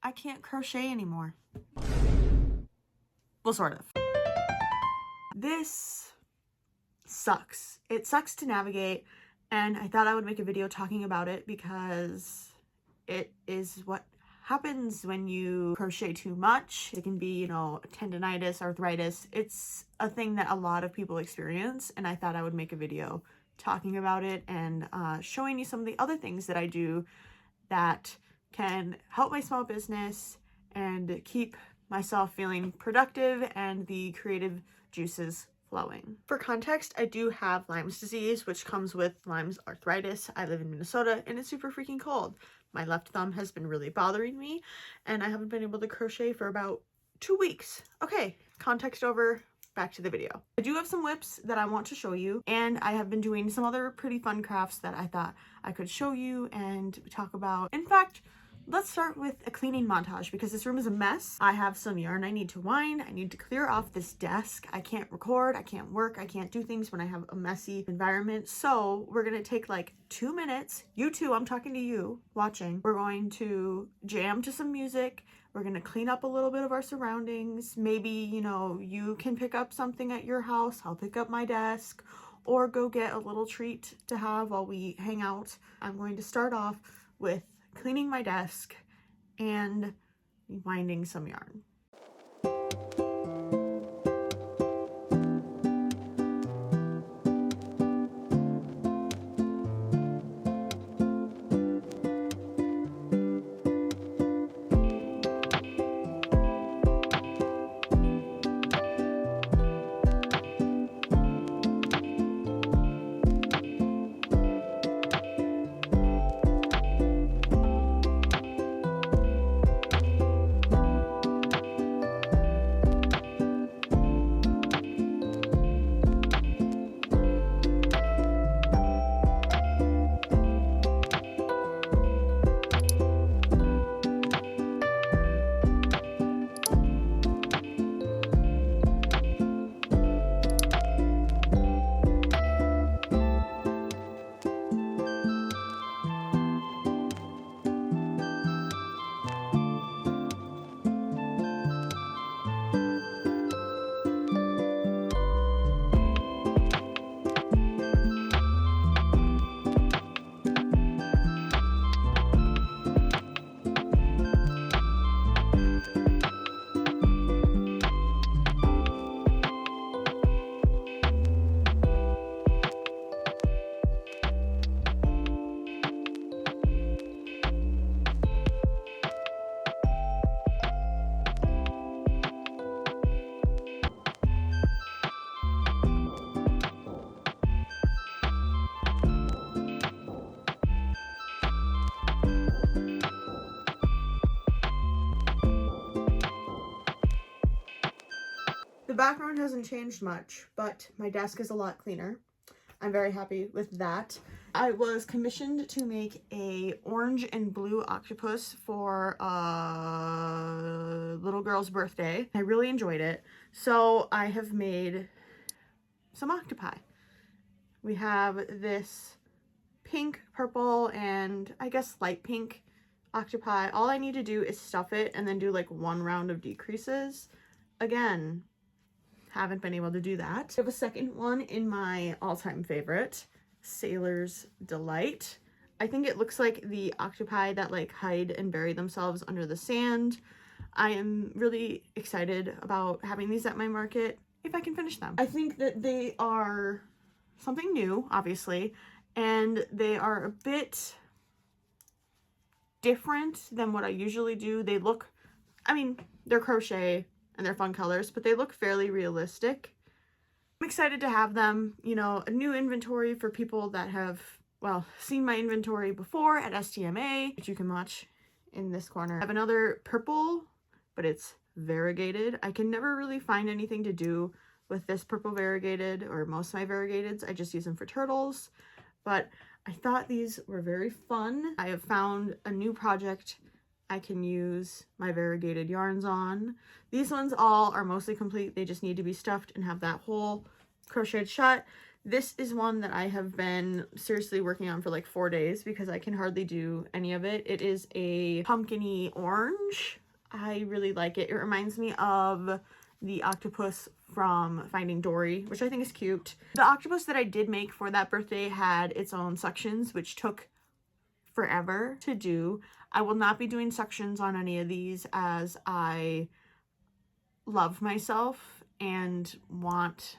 I can't crochet anymore. Well, sort of. This sucks. It sucks to navigate, and I thought I would make a video talking about it because it is what happens when you crochet too much. It can be, you know, tendonitis, arthritis. It's a thing that a lot of people experience, and I thought I would make a video talking about it and showing you some of the other things that I do that can help my small business and keep myself feeling productive and the creative juices flowing. For context, I do have Lyme's disease, which comes with Lyme's arthritis. I live in Minnesota and it's super freaking cold. My left thumb has been really bothering me and I haven't been able to crochet for about 2 weeks. Okay, context over, back to the video. I do have some whips that I want to show you, and I have been doing some other pretty fun crafts that I thought I could show you and talk about. In fact, let's start with a cleaning montage because this room is a mess. I have some yarn I need to wind. I need to clear off this desk. I can't record, I can't work, I can't do things when I have a messy environment. So we're gonna take like 2 minutes. You too, I'm talking to you watching. We're going to jam to some music. We're gonna clean up a little bit of our surroundings. Maybe, you know, you can pick up something at your house. I'll pick up my desk or go get a little treat to have while we hang out. I'm going to start off with cleaning my desk and winding some yarn. The background hasn't changed much, but my desk is a lot cleaner. I'm very happy with that. I was commissioned to make a orange and blue octopus for a little girl's birthday. I really enjoyed it. So I have made some octopi. We have this pink, purple, and I guess light pink octopi. All I need to do is stuff it and then do like 1 round of decreases. Again, haven't been able to do that. I have a second one in my all-time favorite, Sailor's Delight. I think it looks like the octopi that like hide and bury themselves under the sand. I am really excited about having these at my market if I can finish them. I think that they are something new, obviously, and they are a bit different than what I usually do. They look, I mean, they're crochet and they're fun colors, but they look fairly realistic. I'm excited to have them, you know, a new inventory for people that have, well, seen my inventory before at STMA, which you can watch in this corner. I have another purple, but it's variegated. I can never really find anything to do with this purple variegated or most of my variegateds. I just use them for turtles, but I thought these were very fun. I have found a new project I can use my variegated yarns on. These ones all are mostly complete. They just need to be stuffed and have that hole crocheted shut. This is one that I have been seriously working on for like 4 days because I can hardly do any of it. It is a pumpkin-y orange. I really like it. It reminds me of the octopus from Finding Dory, which I think is cute. The octopus that I did make for that birthday had its own sections, which took forever to do. I will not be doing sections on any of these as I love myself and want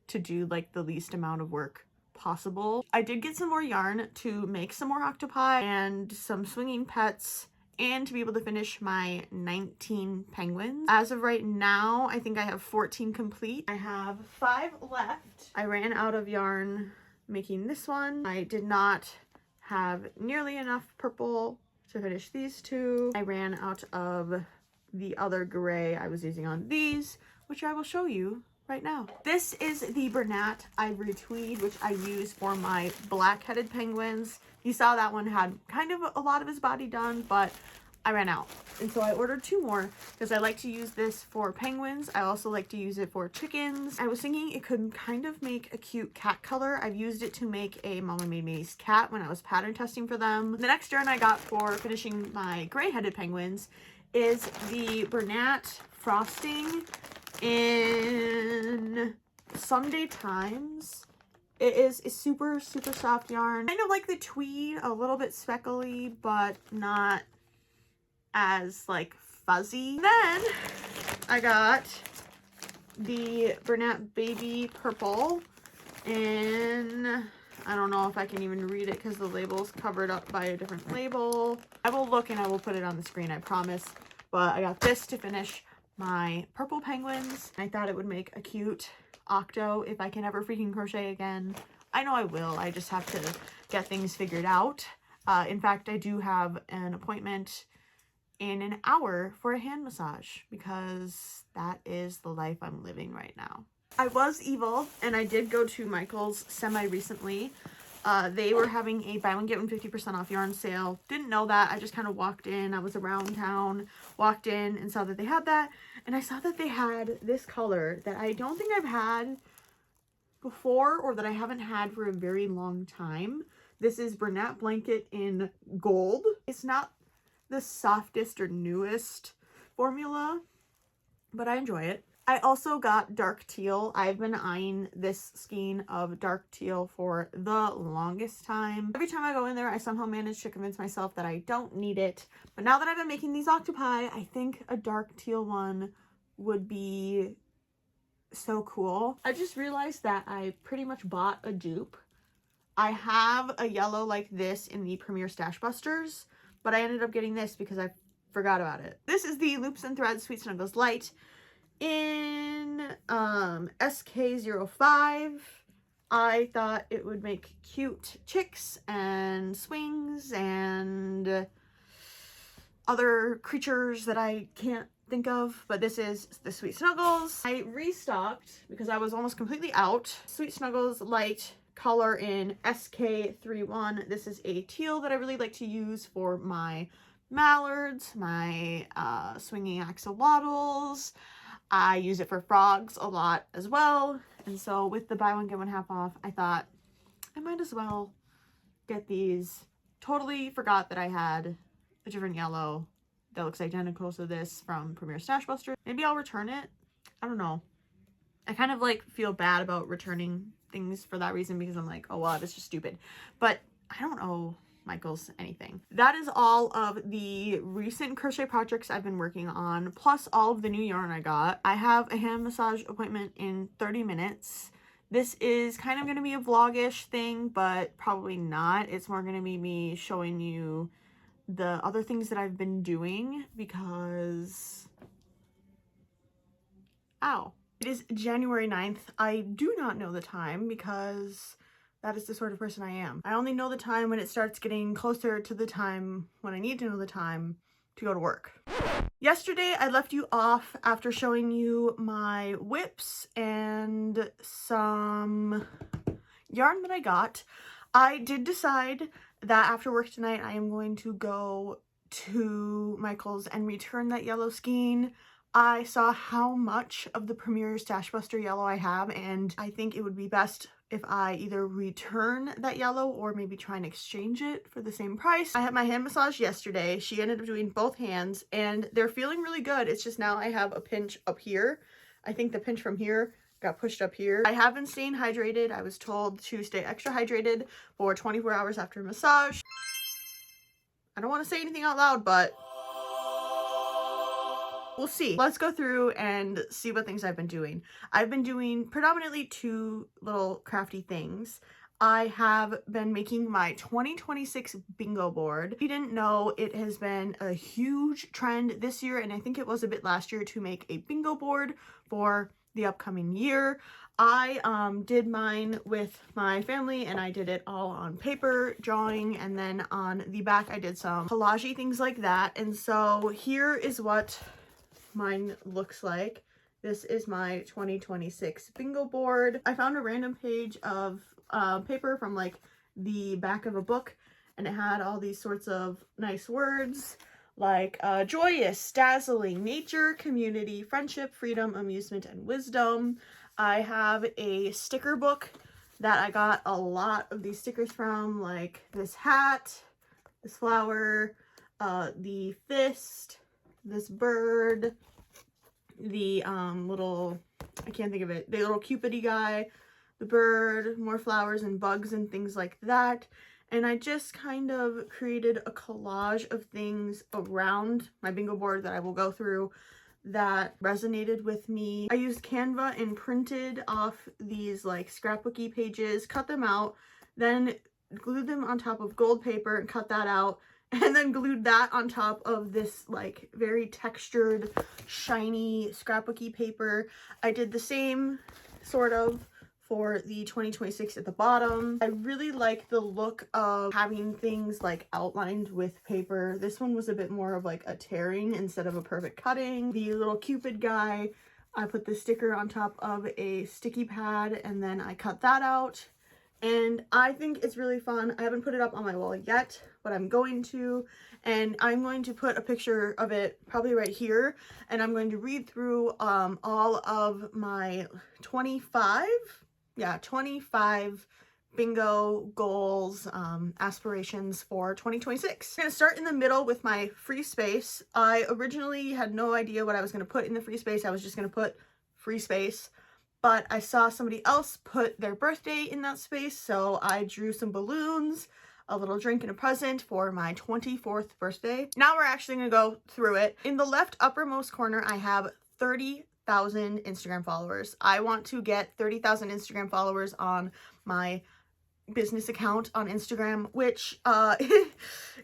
to do like the least amount of work possible. I did get some more yarn to make some more octopi and some swinging pets and to be able to finish my 19 penguins. As of right now, I think I have 14 complete. I have 5 left. I ran out of yarn making this one. I did not have nearly enough purple to finish these 2. I ran out of the other gray I was using on these, which I will show you right now. This is the Bernat Ivory Tweed, which I use for my black-headed penguins. You saw that one had kind of a lot of his body done, but I ran out. And so I ordered 2 more because I like to use this for penguins. I also like to use it for chickens. I was thinking it could kind of make a cute cat color. I've used it to make a Mama Made Me's cat when I was pattern testing for them. The next yarn I got for finishing my gray-headed penguins is the Bernat Frosting in Sunday Times. It is a super soft yarn, kind of like the tweed, a little bit speckly but not as like fuzzy. Then I got the Bernat Baby Purple, and I don't know if I can even read it because the label's covered up by a different label. I will look and I will put it on the screen, I promise. But I got this to finish my purple penguins. I thought it would make a cute octo if I can ever freaking crochet again. I know I will. I just have to get things figured out. In fact, I do have an appointment in an hour for a hand massage because that is the life I'm living right now. I was evil and I did go to Michael's semi-recently. They were having a buy one get one 50% off yarn sale. Didn't know that. I just kind of walked in. I was around town, walked in and saw that they had that. And I saw that they had this color that I don't think I've had before or that I haven't had for a very long time. This is Bernat Blanket in gold. It's not the softest or newest formula, but I enjoy it. I also got dark teal. I've been eyeing this skein of dark teal for the longest time. Every time I go in there, I somehow manage to convince myself that I don't need it. But now that I've been making these octopi, I think a dark teal one would be so cool. I just realized that I pretty much bought a dupe. I have a yellow like this in the Premier Stash Busters, but I ended up getting this because I forgot about it. This is the Loops and Threads Sweet Snuggles Light in SK05. I thought it would make cute chicks and swings and other creatures that I can't think of, but this is the Sweet Snuggles. I restocked because I was almost completely out. Sweet Snuggles Light color in SK31. This is a teal that I really like to use for my mallards, my swinging axolotls. I use it for frogs a lot as well. And so with the buy one get one half off, I thought I might as well get these. Totally forgot that I had a different yellow that looks identical to this from Premier Stash Buster. Maybe I'll return it. I don't know. I kind of like feel bad about returning things for that reason because I'm like, oh well, that's just stupid. But I don't owe Michael's anything. That is all of the recent crochet projects I've been working on, plus all of the new yarn I got. I have a hand massage appointment in 30 minutes. This is kind of going to be a vlog-ish thing, but probably not. It's more going to be me showing you the other things that I've been doing because... Ow. It is January 9th. I do not know the time because that is the sort of person I am. I only know the time when it starts getting closer to the time when I need to know the time to go to work. Yesterday, I left you off after showing you my whips and some yarn that I got. I did decide that after work tonight, I am going to go to Michael's and return that yellow skein. I saw how much of the Premier Stash Buster yellow I have, and I think it would be best if I either return that yellow or maybe try and exchange it for the same price. I had my hand massage yesterday. She ended up doing both hands and they're feeling really good. It's just now I have a pinch up here. I think the pinch from here got pushed up here. I have been staying hydrated. I was told to stay extra hydrated for 24 hours after massage. I don't want to say anything out loud, but we'll see. Let's go through and see what things I've been doing. I've been doing predominantly two little crafty things. I have been making my 2026 bingo board. If you didn't know, it has been a huge trend this year, and I think it was a bit last year, to make a bingo board for the upcoming year. I did mine with my family and I did it all on paper drawing, and then on the back I did some collage-y things like that. And so here is what mine looks like. This is my 2026 bingo board. I found a random page of paper from like the back of a book, and it had all these sorts of nice words like joyous, dazzling, nature, community, friendship, freedom, amusement, and wisdom. I have a sticker book that I got a lot of these stickers from, like this hat, this flower, the fist, this bird, the little, I can't think of it, the little cupidity guy, the bird, more flowers and bugs and things like that. And I just kind of created a collage of things around my bingo board that I will go through that resonated with me. I used Canva and printed off these like scrapbooky pages, cut them out, then glued them on top of gold paper and cut that out, and then glued that on top of this like very textured, shiny scrapbooky paper. I did the same sort of for the 2026 at the bottom. I really like the look of having things like outlined with paper. This one was a bit more of like a tearing instead of a perfect cutting. The little Cupid guy, I put the sticker on top of a sticky pad and then I cut that out. And I think it's really fun. I haven't put it up on my wall yet, but I'm going to. And I'm going to put a picture of it probably right here. And I'm going to read through all of my 25 bingo goals, aspirations for 2026. I'm going to start in the middle with my free space. I originally had no idea what I was going to put in the free space. I was just going to put free space, but I saw somebody else put their birthday in that space, so I drew some balloons, a little drink and a present for my 24th birthday. Now we're actually going to go through it. In the left uppermost corner, I have 30,000 Instagram followers. I want to get 30,000 Instagram followers on my business account on Instagram, which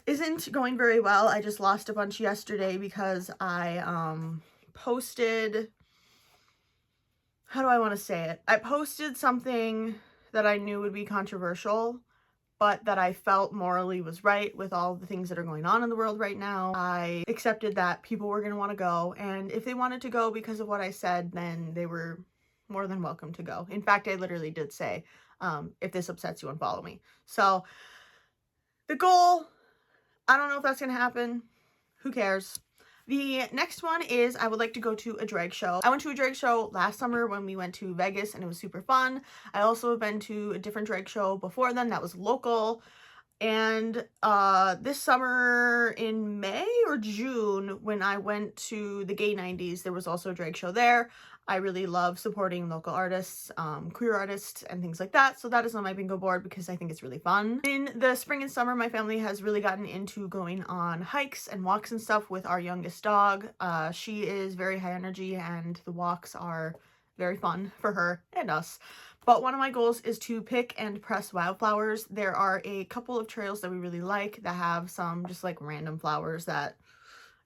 isn't going very well. I just lost a bunch yesterday because I posted, how do I want to say it? I posted something that I knew would be controversial, but that I felt morally was right with all the things that are going on in the world right now. I accepted that people were going to want to go, and if they wanted to go because of what I said, then they were more than welcome to go. In fact, I literally did say, if this upsets you, unfollow me. So the goal, I don't know if that's going to happen. Who cares? The next one is I would like to go to a drag show. I went to a drag show last summer when we went to Vegas and it was super fun. I also have been to a different drag show before then that was local. And this summer in May or June when I went to the Gay 90s, there was also a drag show there. I really love supporting local artists, queer artists, and things like that. So that is on my bingo board because I think it's really fun. In the spring and summer, my family has really gotten into going on hikes and walks and stuff with our youngest dog. She is very high energy and the walks are very fun for her and us. But one of my goals is to pick and press wildflowers. There are a couple of trails that we really like that have some just like random flowers that,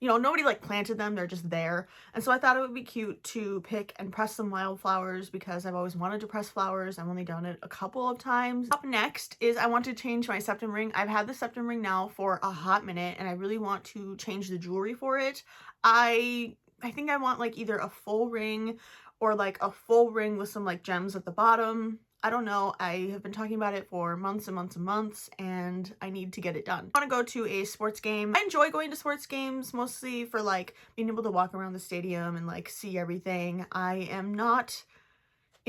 you know, nobody like planted them, they're just there. And so I thought it would be cute to pick and press some wildflowers because I've always wanted to press flowers. I've only done it a couple of times. Up next is I want to change my septum ring. I've had the septum ring now for a hot minute and I really want to change the jewelry for it. I think I want like either a full ring or like a full ring with some like gems at the bottom. I don't know. I have been talking about it for months and months and months, and I need to get it done. I want to go to a sports game. I enjoy going to sports games, mostly for like being able to walk around the stadium and like see everything. I am not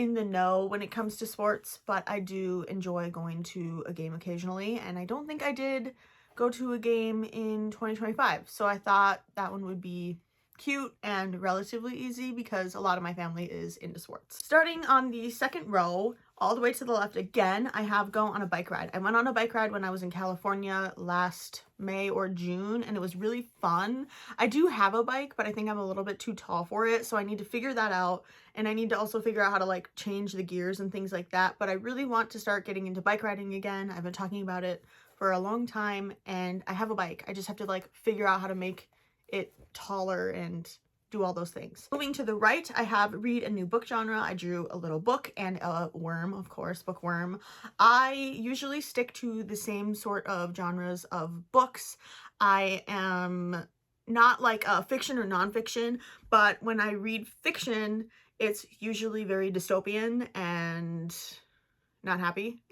in the know when it comes to sports, but I do enjoy going to a game occasionally, and I don't think I did go to a game in 2025, so I thought that one would be cute and relatively easy because a lot of my family is into sports. Starting on the second row, all the way to the left again, I have go on a bike ride. I went on a bike ride when I was in California last May or June, and it was really fun. I do have a bike, but I think I'm a little bit too tall for it, so I need to figure that out, and I need to also figure out how to like change the gears and things like that. But I really want to start getting into bike riding again. I've been talking about it for a long time, and I have a bike. I just have to like figure out how to make it taller and do all those things. Moving to the right, I have read a new book genre. I drew a little book and a worm, of course, bookworm. I usually stick to the same sort of genres of books. I am not like a fiction or nonfiction, but when I read fiction, it's usually very dystopian and not happy.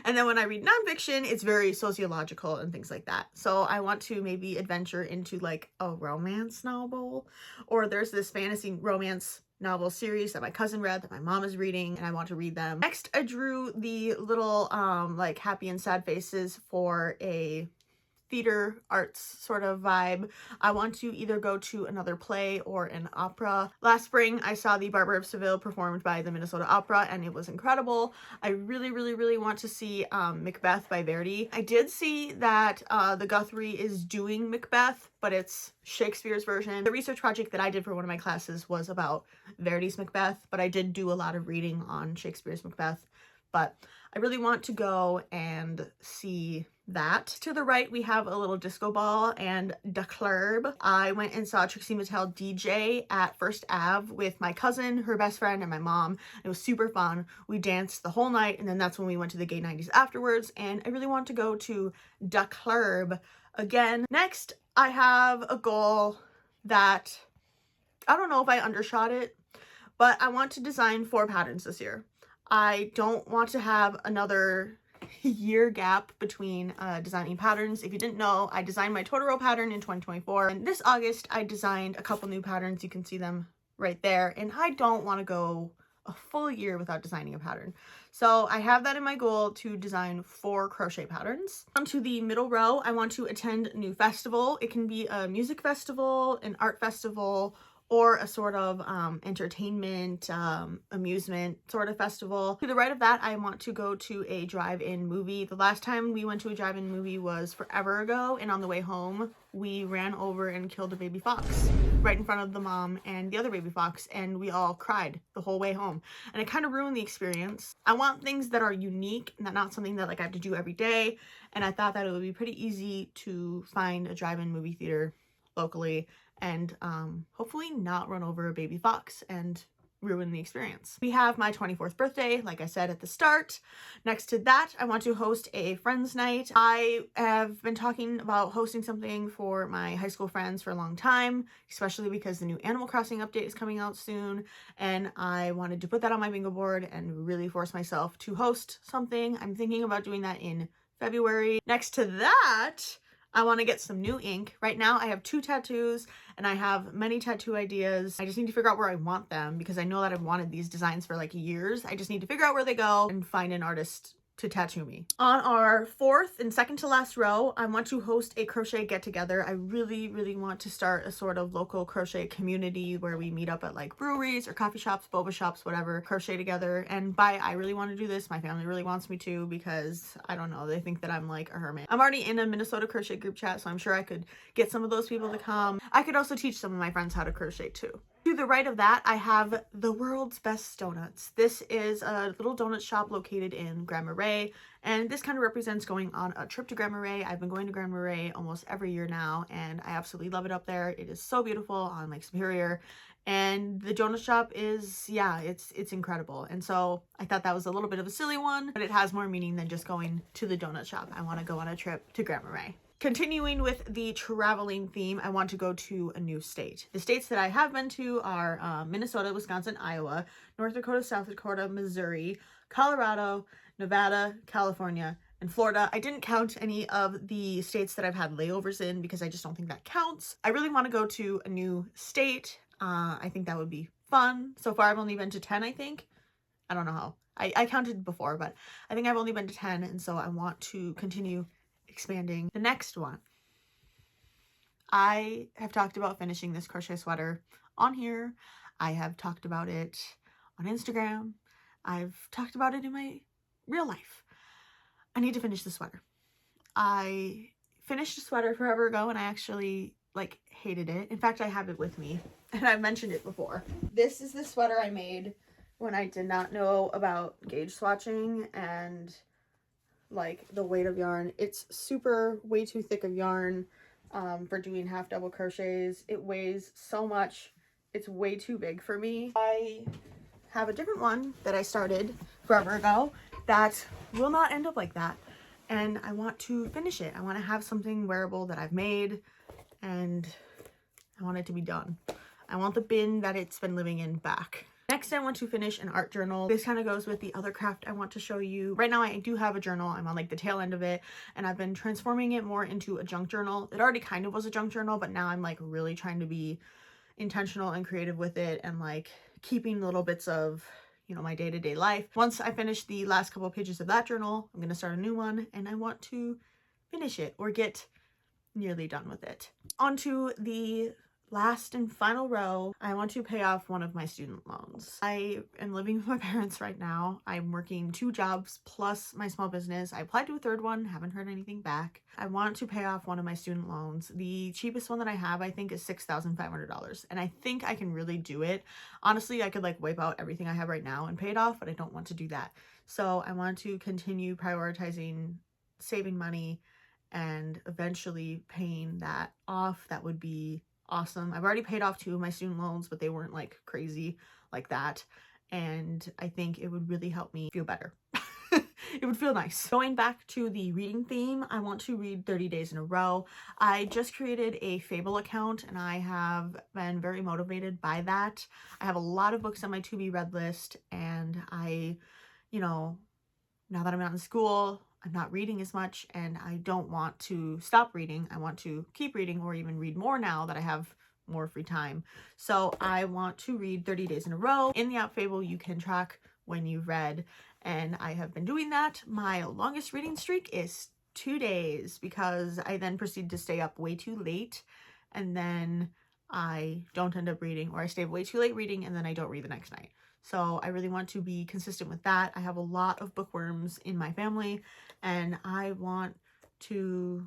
And then when I read nonfiction, it's very sociological and things like that. So I want to maybe adventure into like a romance novel, or there's this fantasy romance novel series that my cousin read that my mom is reading, and I want to read them. Next, I drew the little like happy and sad faces for a theater arts sort of vibe. I want to either go to another play or an opera. Last spring, I saw the Barber of Seville performed by the Minnesota Opera, and it was incredible. I really want to see Macbeth by Verdi. I did see that the Guthrie is doing Macbeth, but it's Shakespeare's version. The research project that I did for one of my classes was about Verdi's Macbeth, but I did do a lot of reading on Shakespeare's Macbeth. But I really want to go and see that. To the right, we have a little disco ball and the club. I went and saw Trixie Mattel DJ at First Ave with my cousin, her best friend, and my mom. It was super fun. We danced the whole night, and then that's when we went to the Gay 90s afterwards, and I really want to go to the club again. Next, I have a goal that I don't know if I undershot it, but I want to design 4 patterns this year. I don't want to have another year gap between designing patterns. If you didn't know, I designed my Totoro pattern in 2024, and this August I designed a couple new patterns. You can see them right there, and I don't want to go a full year without designing a pattern. So I have that in my goal to design 4 crochet patterns. Onto the middle row, I want to attend a new festival. It can be a music festival, an art festival, or a sort of entertainment, amusement sort of festival. To the right of that, I want to go to a drive-in movie. The last time we went to a drive-in movie was forever ago, and on the way home, we ran over and killed a baby fox right in front of the mom and the other baby fox, and we all cried the whole way home. And it kind of ruined the experience. I want things that are unique and not something that like I have to do every day, and I thought that it would be pretty easy to find a drive-in movie theater locally and hopefully not run over a baby fox and ruin the experience. We have my 24th birthday, like I said at the start. Next to that, I want to host a friends night. I have been talking about hosting something for my high school friends for a long time, especially because the new Animal Crossing update is coming out soon, and I wanted to put that on my bingo board and really force myself to host something. I'm thinking about doing that in February. Next to that, I want to get some new ink. Right now I have 2 tattoos and I have many tattoo ideas. I just need to figure out where I want them because I know that I've wanted these designs for like years. I just need to figure out where they go and find an artist to tattoo me. On our 4th and second to last row, I want to host a crochet get together. I really want to start a sort of local crochet community where we meet up at like breweries or coffee shops, boba shops, whatever, crochet together. And I really want to do this. My family really wants me to because I don't know, they think that I'm like a hermit. I'm already in a Minnesota crochet group chat, so I'm sure I could get some of those people to come. I could also teach some of my friends how to crochet too. To the right of that, I have the world's best donuts. This is a little donut shop located in Grand Marais, and this kind of represents going on a trip to Grand Marais. I've been going to Grand Marais almost every year now, and I absolutely love it up there. It is so beautiful on Lake Superior, and the donut shop is, yeah, it's incredible. And so I thought that was a little bit of a silly one, but it has more meaning than just going to the donut shop. I want to go on a trip to Grand Marais. Continuing with the traveling theme, I want to go to a new state. The states that I have been to are Minnesota, Wisconsin, Iowa, North Dakota, South Dakota, Missouri, Colorado, Nevada, California, and Florida. I didn't count any of the states that I've had layovers in because I just don't think that counts. I really want to go to a new state. I think that would be fun. So far, I've only been to 10, I think. I don't know how. I counted before, but I think I've only been to 10, and so I want to continue expanding. The next one, I have talked about finishing this crochet sweater on here. I have talked about it on Instagram. I've talked about it in my real life. I need to finish the sweater. I finished a sweater forever ago, and I actually like hated it. In fact, I have it with me, and I've mentioned it before. This is the sweater I made when I did not know about gauge swatching and like the weight of yarn. It's super way too thick of yarn for doing half double crochets. It weighs so much. It's way too big for me. I have a different one that I started forever ago that will not end up like that, and I want to finish it. I want to have something wearable that I've made, and I want it to be done. I want the bin that it's been living in back. Next, I want to finish an art journal. This kind of goes with the other craft I want to show you. Right now, I do have a journal. I'm on like the tail end of it, and I've been transforming it more into a junk journal. It already kind of was a junk journal, but now I'm like really trying to be intentional and creative with it, and like keeping little bits of, you know, my day-to-day life. Once I finish the last couple of pages of that journal, I'm going to start a new one, and I want to finish it or get nearly done with it. Onto the last and final row, I want to pay off one of my student loans. I am living with my parents right now. I'm working 2 jobs plus my small business. I applied to a third one, haven't heard anything back. I want to pay off one of my student loans. The cheapest one that I have, I think, is $6,500, and I think I can really do it. Honestly, I could like wipe out everything I have right now and pay it off, but I don't want to do that. So I want to continue prioritizing saving money and eventually paying that off. That would be awesome. I've already paid off 2 of my student loans, but they weren't like crazy like that, and I think it would really help me feel better. It would feel nice. Going back to the reading theme, I want to read 30 days in a row. I just created a Fable account, and I have been very motivated by that. I have a lot of books on my to be read list, and I, you know, now that I'm not in school, I'm not reading as much, and I don't want to stop reading. I want to keep reading, or even read more now that I have more free time. So I want to read 30 days in a row. In the app Fable, you can track when you've read, and I have been doing that. My longest reading streak is 2 days, because I then proceed to stay up way too late, and then I don't end up reading, or I stay way too late reading, and then I don't read the next night. So I really want to be consistent with that. I have a lot of bookworms in my family, and I want to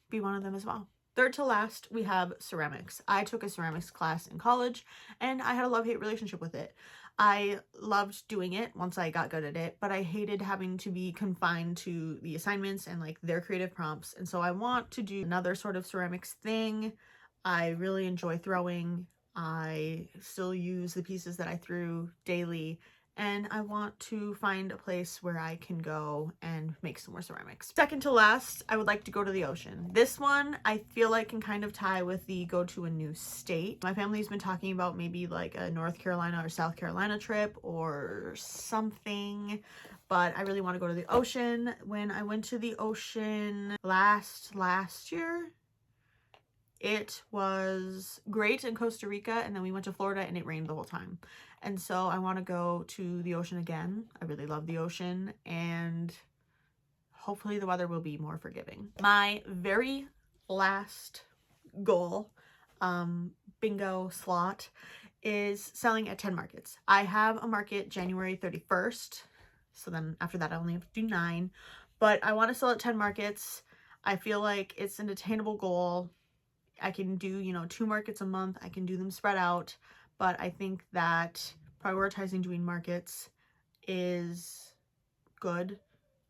be one of them as well. Third to last, we have ceramics. I took a ceramics class in college, and I had a love-hate relationship with it. I loved doing it once I got good at it, but I hated having to be confined to the assignments and like their creative prompts. And so I want to do another sort of ceramics thing. I really enjoy throwing. I still use the pieces that I threw daily, and I want to find a place where I can go and make some more ceramics. Second to last, I would like to go to the ocean. This one I feel like can kind of tie with the go to a new state. My family's been talking about maybe like a North Carolina or South Carolina trip or something, but I really want to go to the ocean. When I went to the ocean last year, it was great in Costa Rica, and then we went to Florida and it rained the whole time. And so I want to go to the ocean again. I really love the ocean, and hopefully the weather will be more forgiving. My very last goal, bingo slot, is selling at 10 markets. I have a market January 31st, so then after that I only have to do 9, but I want to sell at 10 markets. I feel like it's an attainable goal. I can do, you know, 2 markets a month. I can do them spread out, but I think that prioritizing doing markets is good.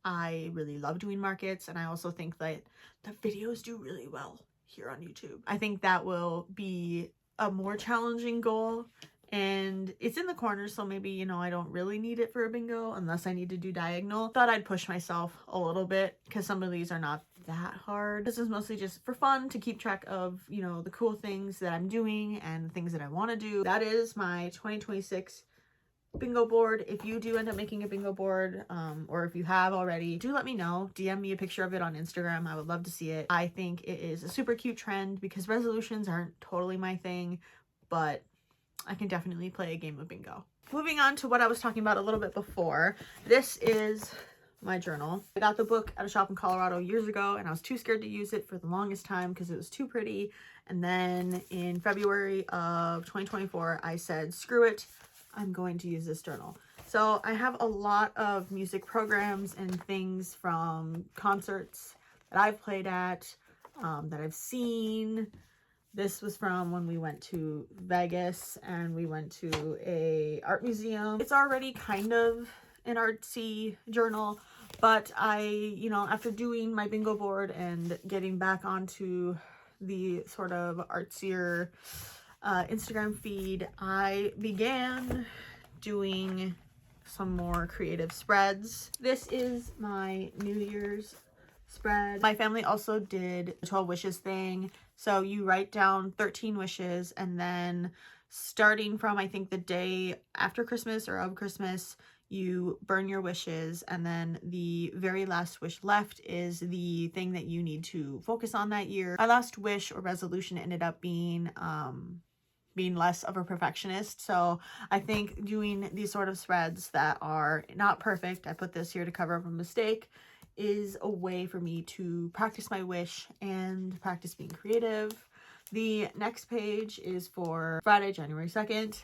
I really love doing markets, and I also think that the videos do really well here on YouTube. I think that will be a more challenging goal, and it's in the corner, so maybe, you know, I don't really need it for a bingo unless I need to do diagonal. Thought I'd push myself a little bit because some of these are not that hard. This is mostly just for fun, to keep track of, you know, the cool things that I'm doing and the things that I want to do. That is my 2026 bingo board. If you do end up making a bingo board, or if you have already, do let me know. DM me a picture of it on Instagram. I would love to see it. I think it is a super cute trend because resolutions aren't totally my thing, but I can definitely play a game of bingo. Moving on to what I was talking about a little bit before, this is my journal. I got the book at a shop in Colorado years ago, and I was too scared to use it for the longest time because it was too pretty. And then in February of 2024, I said, screw it, I'm going to use this journal. So I have a lot of music programs and things from concerts that I've played at, that I've seen. This was from when we went to Vegas and we went to a art museum. It's already kind of an artsy journal, but you know, after doing my bingo board and getting back onto the sort of artsier Instagram feed, I began doing some more creative spreads. This is my New Year's spread. My family also did the 12 wishes thing. So you write down 13 wishes, and then starting from, I think, the day after Christmas or of Christmas, you burn your wishes, and then the very last wish left is the thing that you need to focus on that year. My last wish or resolution ended up being less of a perfectionist. So I think doing these sort of spreads that are not perfect, I put this here to cover up a mistake, is a way for me to practice my wish and practice being creative. The next page is for Friday, January 2nd.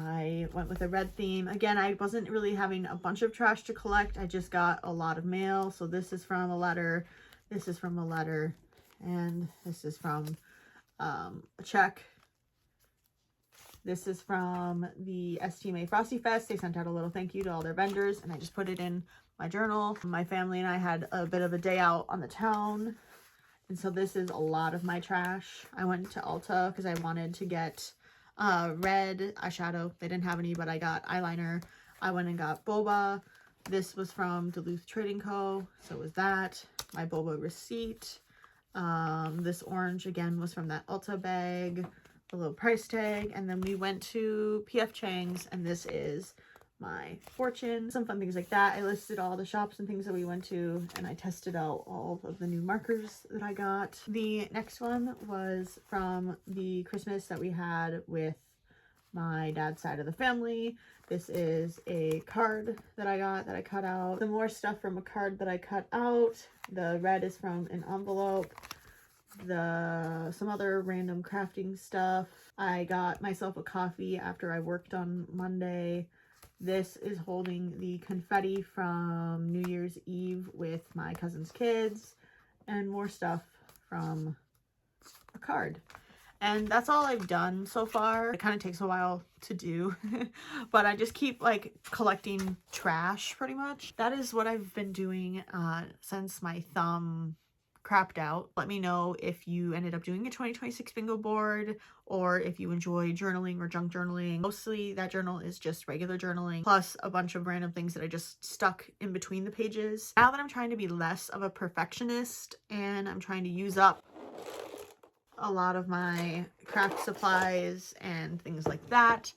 I went with a red theme. Again, I wasn't really having a bunch of trash to collect. I just got a lot of mail. So this is from a letter, this is from a letter, and this is from a check. This is from the STMA Frosty Fest. They sent out a little thank you to all their vendors, and I just put it in my journal. My family and I had a bit of a day out on the town, and so this is a lot of my trash. I went to Ulta because I wanted to get red eyeshadow. They didn't have any, but I got eyeliner. I went and got boba. This was from Duluth Trading Co. So was that. My boba receipt. This orange again was from that Ulta bag. A little price tag. And then we went to PF Chang's, and this is my fortune, some fun things like that. I listed all the shops and things that we went to, and I tested out all of the new markers that I got. The next one was from the Christmas that we had with my dad's side of the family. This is a card that I got that I cut out. Some more stuff from a card that I cut out. The red is from an envelope. Some other random crafting stuff. I got myself a coffee after I worked on Monday. This is holding the confetti from New Year's Eve with my cousin's kids, and more stuff from a card. And that's all I've done so far. It kind of takes a while to do, but I just keep like collecting trash pretty much. That is what I've been doing since my thumb crapped out. Let me know if you ended up doing a 2026 bingo board, or if you enjoy journaling or junk journaling. Mostly that journal is just regular journaling, plus a bunch of random things that I just stuck in between the pages. Now that I'm trying to be less of a perfectionist and I'm trying to use up a lot of my craft supplies and things like that,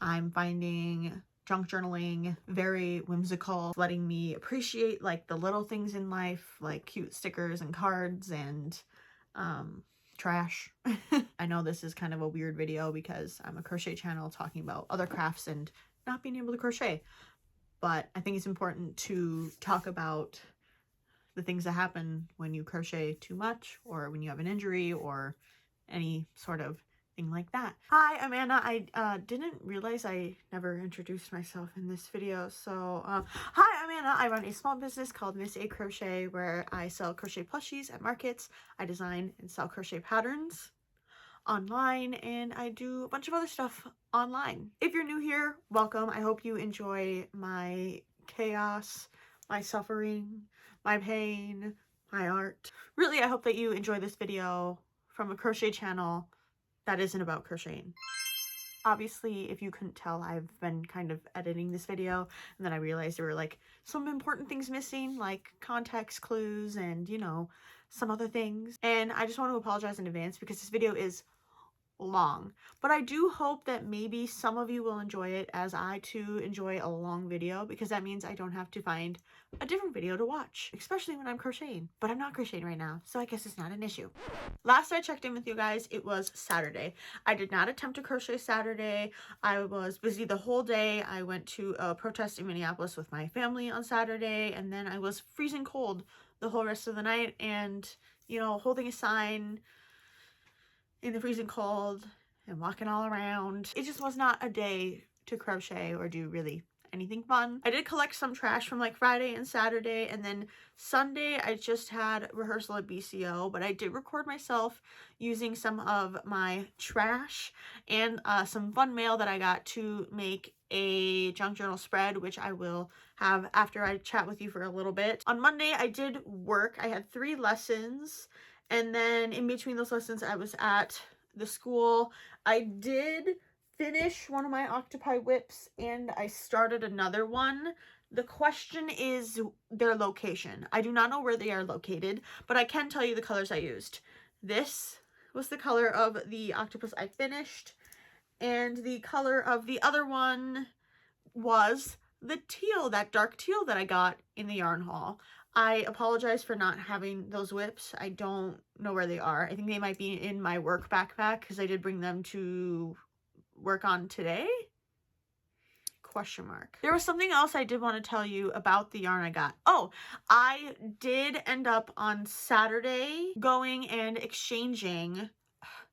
I'm finding junk journaling very whimsical, letting me appreciate like the little things in life, like cute stickers and cards and trash. I know this is kind of a weird video because I'm a crochet channel talking about other crafts and not being able to crochet, but I think it's important to talk about the things that happen when you crochet too much, or when you have an injury, or any sort of thing like that. Hi, I'm Anna. I didn't realize I never introduced myself in this video. So, hi, I'm Anna. I run a small business called Miss A Crochet, where I sell crochet plushies at markets. I design and sell crochet patterns online, and I do a bunch of other stuff online. If you're new here, welcome. I hope you enjoy my chaos, my suffering, my pain, my art. Really, I hope that you enjoy this video from a crochet channel that isn't about crocheting. Obviously, if you couldn't tell, I've been kind of editing this video, and then I realized there were like some important things missing, like context clues and, you know, some other things. And I just want to apologize in advance because this video is long, but I do hope that maybe some of you will enjoy it as I too enjoy a long video, because that means I don't have to find a different video to watch, especially when I'm crocheting. But I'm not crocheting right now, so I guess it's not an issue. Last I checked in with you guys, it was Saturday. I did not attempt to crochet Saturday. I was busy the whole day. I went to a protest in Minneapolis with my family on Saturday, and then I was freezing cold the whole rest of the night, and you know, holding a sign in the freezing cold and walking all around. It just was not a day to crochet or do really anything fun. I did collect some trash from like Friday and Saturday, and then Sunday I just had rehearsal at BCO, but I did record myself using some of my trash and some fun mail that I got to make a junk journal spread, which I will have after I chat with you for a little bit. On Monday I did work. I had 3 lessons, and then in between those lessons I was at the school. I did finish one of my octopi whips and I started another one. The question is their location. I do not know where they are located, but I can tell you the colors I used. This was the color of the octopus I finished, and the color of the other one was the teal, that dark teal that I got in the yarn haul. I apologize for not having those whips. I don't know where they are. I think they might be in my work backpack because I did bring them to work on today? Question mark. There was something else I did want to tell you about the yarn I got. Oh, I did end up on Saturday going and exchanging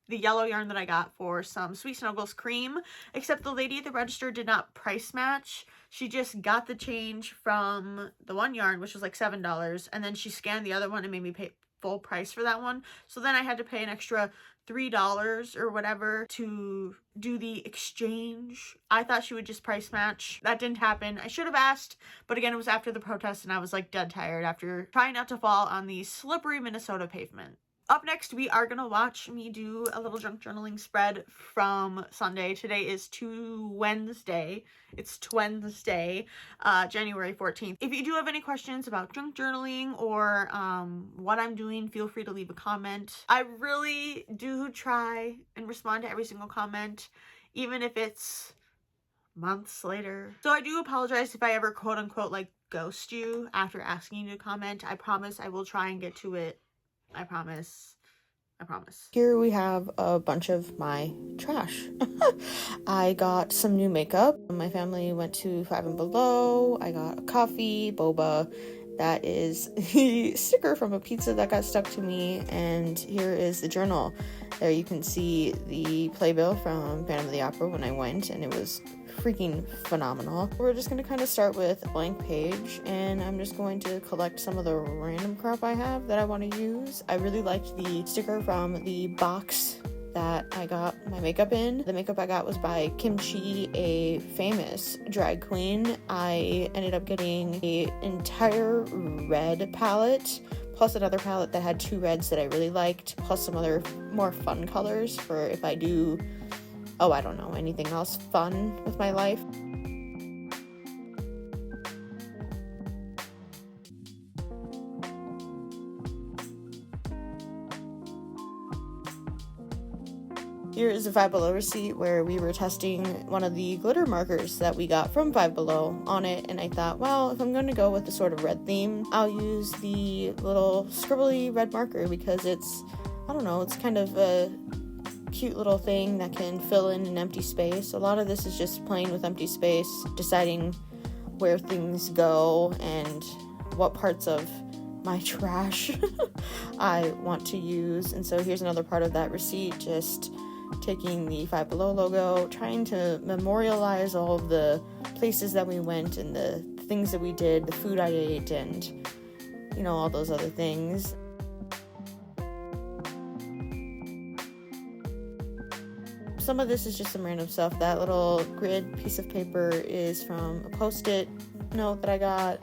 the yellow yarn that I got for some Sweet Snuggles cream, except the lady at the register did not price match. She just got the change from the one yarn, which was like $7, and then she scanned the other one and made me pay full price for that one. So then I had to pay an extra $3 or whatever to do the exchange. I thought she would just price match. That didn't happen. I should have asked, but again, it was after the protest and I was like dead tired after trying not to fall on the slippery Minnesota pavement. Up next, we are going to watch me do a little junk journaling spread from Sunday. Today is Wednesday. It's Wednesday, January 14th. If you do have any questions about junk journaling or what I'm doing, feel free to leave a comment. I really do try and respond to every single comment, even if it's months later. So I do apologize if I ever quote unquote like ghost you after asking you to comment. I promise I will try and get to it. I promise. I promise. Here we have a bunch of my trash. I got some new makeup. My family went to Five and Below. I got a coffee, boba. That is the sticker from a pizza that got stuck to me. And here is the journal. There you can see the playbill from Phantom of the Opera when I went, and it was freaking phenomenal. We're just going to kind of start with a blank page, and I'm just going to collect some of the random crap I have that I want to use. I really liked the sticker from the box that I got my makeup in. The makeup I got was by Kimchi, a famous drag queen. I ended up getting an entire red palette, plus another palette that had 2 reds that I really liked, plus some other more fun colors for if I do, oh, I don't know, anything else fun with my life. Here is a Five Below receipt where we were testing one of the glitter markers that we got from Five Below on it, and I thought, well, if I'm going to go with the sort of red theme, I'll use the little scribbly red marker because it's, I don't know, it's kind of a cute little thing that can fill in an empty space. A lot of this is just playing with empty space, deciding where things go and what parts of my trash I want to use. And so here's another part of that receipt, just taking the Five Below logo, trying to memorialize all of the places that we went and the things that we did, the food I ate, and, you know, all those other things. Some of this is just some random stuff. That little grid piece of paper is from a Post-it note that I got.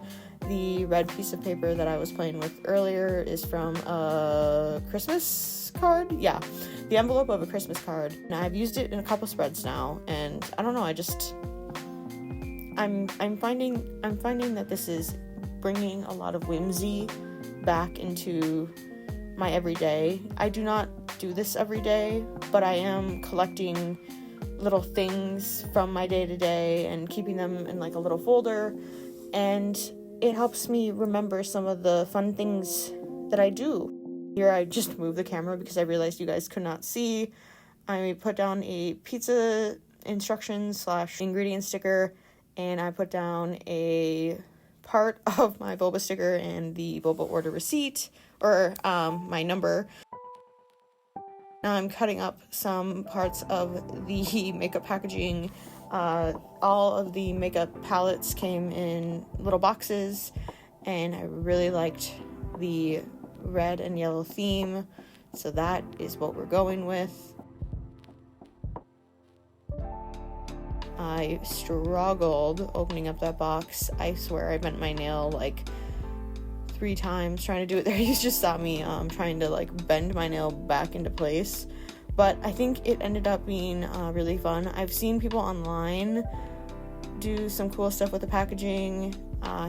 The red piece of paper that I was playing with earlier is from a Christmas card. Yeah, the envelope of a Christmas card. And I've used it in a couple spreads now, and I don't know, I'm finding that this is bringing a lot of whimsy back into my everyday. I do not do this every day, but I am collecting little things from my day-to-day and keeping them in like a little folder, and it helps me remember some of the fun things that I do. Here I just moved the camera because I realized you guys could not see. I put down a pizza instructions / ingredient sticker, and I put down a part of my boba sticker and the boba order receipt, or my number. Now I'm cutting up some parts of the makeup packaging. All of the makeup palettes came in little boxes, and I really liked the red and yellow theme, so that is what we're going with. I struggled opening up that box. I swear I bent my nail like 3 times trying to do it there. You just saw me trying to like bend my nail back into place, but I think it ended up being really fun. I've seen people online do some cool stuff with the packaging.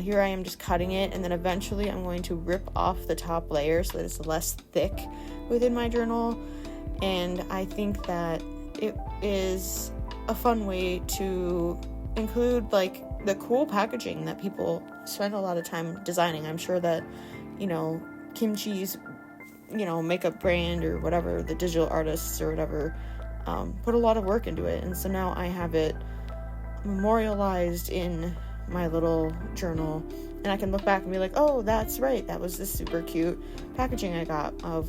Here I am just cutting it, and then eventually I'm going to rip off the top layer so that it's less thick within my journal, and I think that it is a fun way to include like the cool packaging that people spend a lot of time designing. I'm sure that, Kimchi's, makeup brand or whatever, the digital artists or whatever, put a lot of work into it. And so now I have it memorialized in my little journal, and I can look back and be like, oh, that's right, that was this super cute packaging I got of,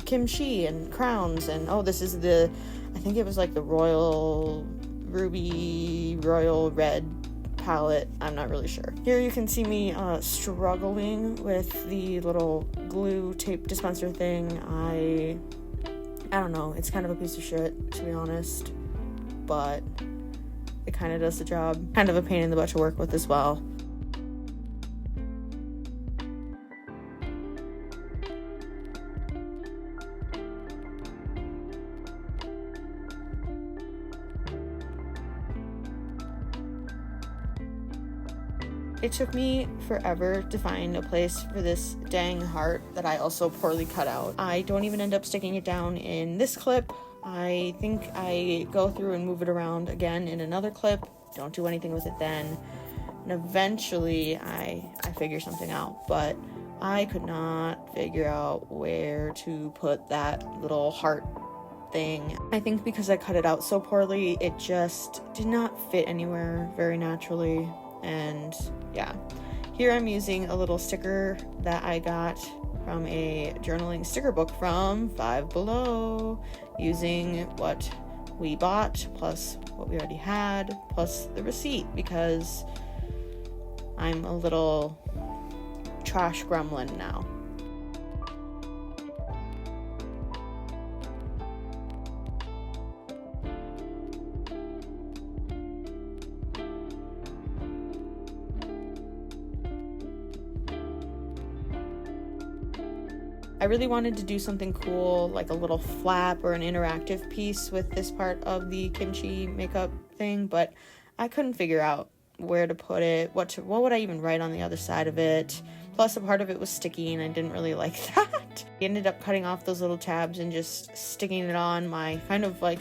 kimchi and crowns, and oh, this is I think it was like the royal red palette. I'm not really sure. Here you can see me struggling with the little glue tape dispenser thing. I don't know, it's kind of a piece of shit, to be honest, but it kind of does the job. Kind of a pain in the butt to work with as well. It took me forever to find a place for this dang heart that I also poorly cut out. I don't even end up sticking it down in this clip. I think I go through and move it around again in another clip. Don't do anything with it then. And eventually I figure something out, but I could not figure out where to put that little heart thing. I think because I cut it out so poorly, it just did not fit anywhere very naturally. And yeah, here I'm using a little sticker that I got from a journaling sticker book from Five Below, using what we bought plus what we already had plus the receipt, because I'm a little trash gremlin now. I really wanted to do something cool, like a little flap or an interactive piece with this part of the kimchi makeup thing, but I couldn't figure out where to put it, what would I even write on the other side of it. Plus a part of it was sticky and I didn't really like that. I ended up cutting off those little tabs and just sticking it on my kind of like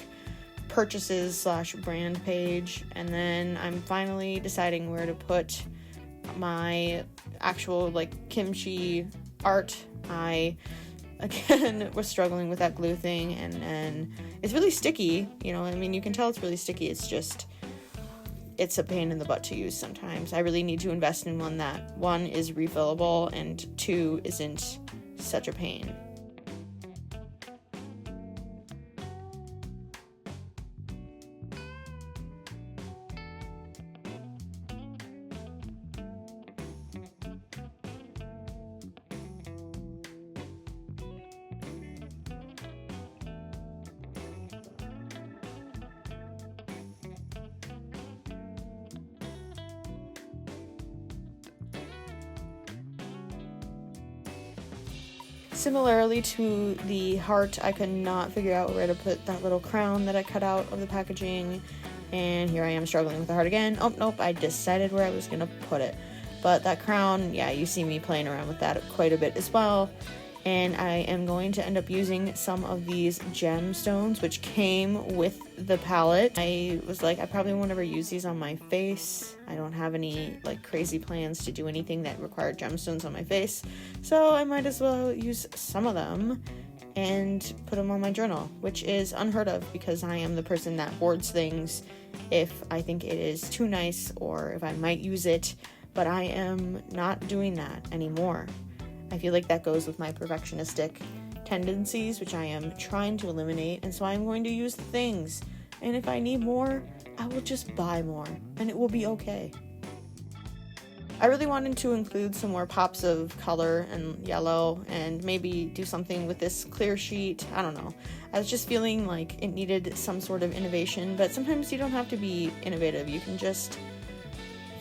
purchases / brand page, and then I'm finally deciding where to put my actual like kimchi art. I again was struggling with that glue thing, and it's really sticky, you can tell it's really sticky. It's a pain in the butt to use sometimes. I really need to invest in one that, 1, is refillable, and 2, isn't such a pain. Similarly to the heart, I could not figure out where to put that little crown that I cut out of the packaging, and here I am struggling with the heart again. Oh, nope, I decided where I was going to put it. But that crown, yeah, you see me playing around with that quite a bit as well. and I am going to end up using some of these gemstones which came with the palette. I was like, I probably won't ever use these on my face. I don't have any like crazy plans to do anything that required gemstones on my face, so I might as well use some of them and put them on my journal, which is unheard of because I am the person that hoards things if I think it is too nice or if I might use it, but I am not doing that anymore. I feel like that goes with my perfectionistic tendencies, which I am trying to eliminate, and so I'm going to use the things. And if I need more, I will just buy more, and it will be okay. I really wanted to include some more pops of color and yellow, and maybe do something with this clear sheet. I don't know. I was just feeling like it needed some sort of innovation, but sometimes you don't have to be innovative. You can just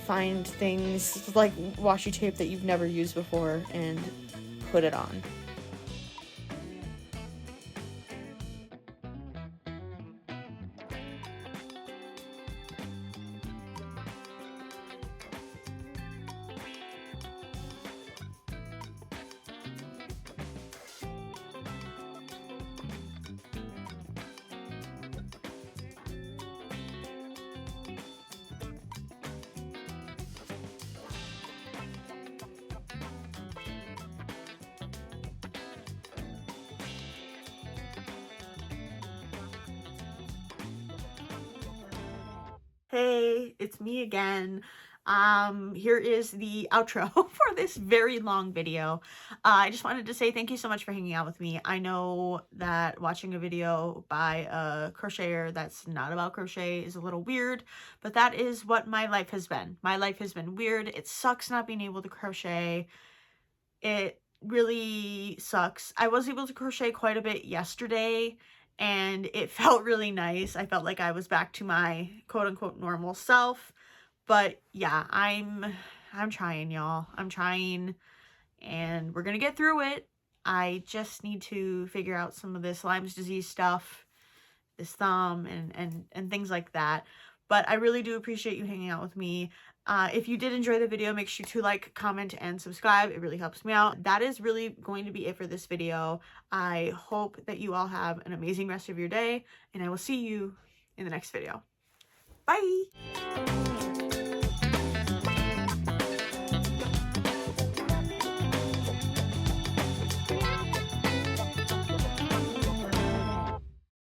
find things like washi tape that you've never used before and put it on. Hey, it's me again. Here is the outro for this very long video. I just wanted to say thank you so much for hanging out with me. I know that watching a video by a crocheter that's not about crochet is a little weird, but that is what my life has been. My life has been weird. It sucks not being able to crochet. It really sucks. I was able to crochet quite a bit yesterday, and it felt really nice. I felt like I was back to my quote-unquote normal self. But yeah, I'm trying, y'all. I'm trying, and we're gonna get through it. I just need to figure out some of this Lyme's disease stuff, this thumb, and things like that. But I really do appreciate you hanging out with me. If you did enjoy the video, make sure to like, comment, and subscribe. It really helps me out. That is really going to be it for this video. I hope that you all have an amazing rest of your day, and I will see you in the next video. Bye!